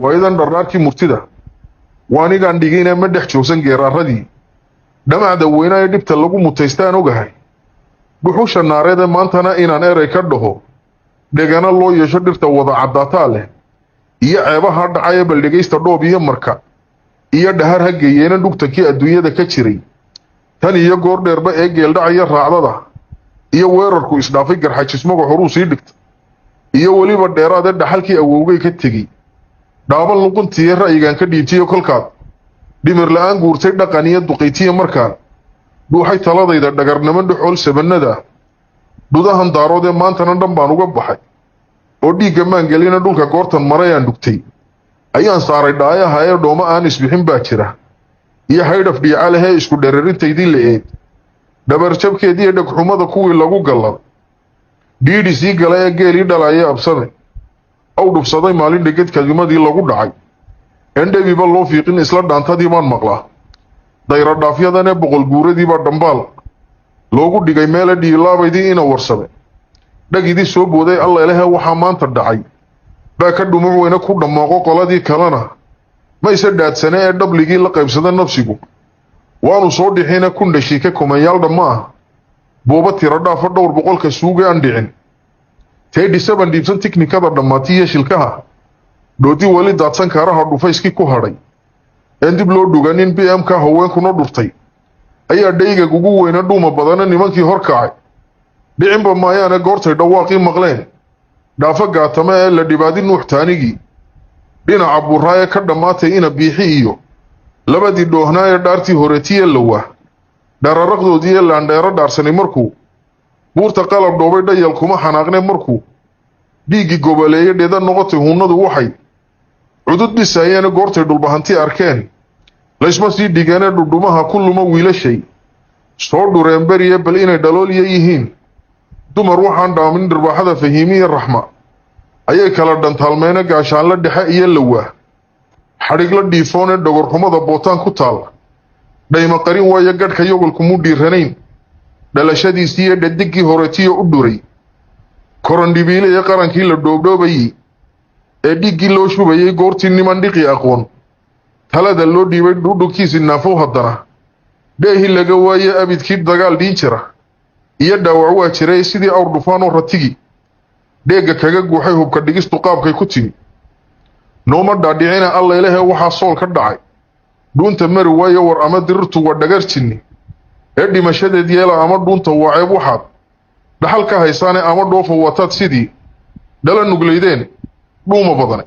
وإذا دراركي مرتدى واني قان ديقينا مدح جوسن غير الردي دمع دوينا يدبت اللقو متيستان وقهي بحوش النار هذا مانتنا إنان إيري كردهو ديقانا الله يشدر توضع عداتاله إيا عيبا هارد عيبا لغيست دوبيا مركا إيا دهار هقيينا دوكتكي الدنيا دا كتشري تاني إيا قور ديربا إيا قيل دعيا راعدا إيا ويراركو إسدافي قرحاج اسمه حروسي دكت إيا وليبا ديرا دا دحالكي أووغي كتغي دابا لنقون تيير رأيقان كديبتيو كالكاد ديمر لآن قورتي دقانيا دوقيتيا مركان دوحي تلاضي دا دقرنمان دحول سبندا دوdahan daaroode maantana dhan baan uga baxay oo dhiigga maangelina dhulka goortan marayaan dhugtay ayaan saaray dhaayaha ee dhooma aan isbixin baa jira iyo haydhaf dhiicalahe isku dhereerintaydii la-eed dhabarjabkeedii iyo dhagxumada kuwii lagu gallad dhiidhi sii gala ee geelii dhalaya absame aw dhubsaday maalin dheged kadimadii lagu dhacay endhebiba loo fiiqin isla dhaantadii baan maqlaa dayradhaafyadan ee boqol guuradiibaa dhambaal loogu dhigay meela dhiilaabaydii ina warsade dhagidii soo booday alla ilahe waxaa maanta dhacay baa ka dhumuc weyne ku dhammooqo qoladii kalena ma isa dhaadsane ee dhabligii la qaybsada nafsigu waanu soo dhixina kundhashiika kumayaal dhamma ah booba tiro dhaafa dhowr boqolka suuga aan dhicin teedhisaban dhiibsan tiknikada dhammaatiiyo shilkaha dhoodi weli daadsan kaaraha dhufayskii ku hadhay een dib loo dhuganin b m ka haweenkuna dhuftay ayaa dhayga ugu weyna dhuuma badana nimankii hor kacay dhicinba maayaane goortay dhawaaqii maqleen dhaafa gaatama ee la dhibaadi nuuxtaanigii dhinaca buraaye ka dhammaatay ina biixi iyo labadii dhoohnaa ee dhaartii horetiye lawaa dhararaqdoodii ee laandheero dhaarsanay markuu buurta qalab dhoobay dhayal kuma xanaaqne markuu dhiiggii gobaleeye dheeda noqotay hunnadu waxay cudud dhisayeene goortay dhulbahanti arkeen laysma sii dhigeenee dhudhumaha ku luma wiilashay soo dhureen beriye bal inay dhaloolya yihiin dumar waxaan dhaamin dhirbaaxada fahiimiya raxma ayay kala dhantaalmeene gaashaanla dhexe iyo lawaa xadhigla dhiifoon ee dhogorxumada bootaan ku taal dhayma qarin waayo gadhka yogolkumuu dhiiranayn dhalashadiisii iyo dhadiggii horetiyo u dhuray korandhibiile ee qarankii la dhoobdhoobayey ee dhiiggii loo shubayay goortii niman dhiqi aqoon talada loo dhiibay dhudhunkiisii naafow haddana dheehii laga waaye abidkii dagaal dhiin jira iyo dhaawac waa jiray sidii awr dhufaanoo ratigi dheegga kaga guuxay hubka dhigistu qaabkay ku timi nooma dhaadhicina alla ilahe waxaa sool ka dhacay dhuunta mari waayo war ama dirirtu waa dhagar jinni ee dhimashadeed yeela ama dhuunta waa ceeb waxaad dhaxal ka haysaane ama dhoofa wataad sidii dhala nuglaydeen dhuuma badane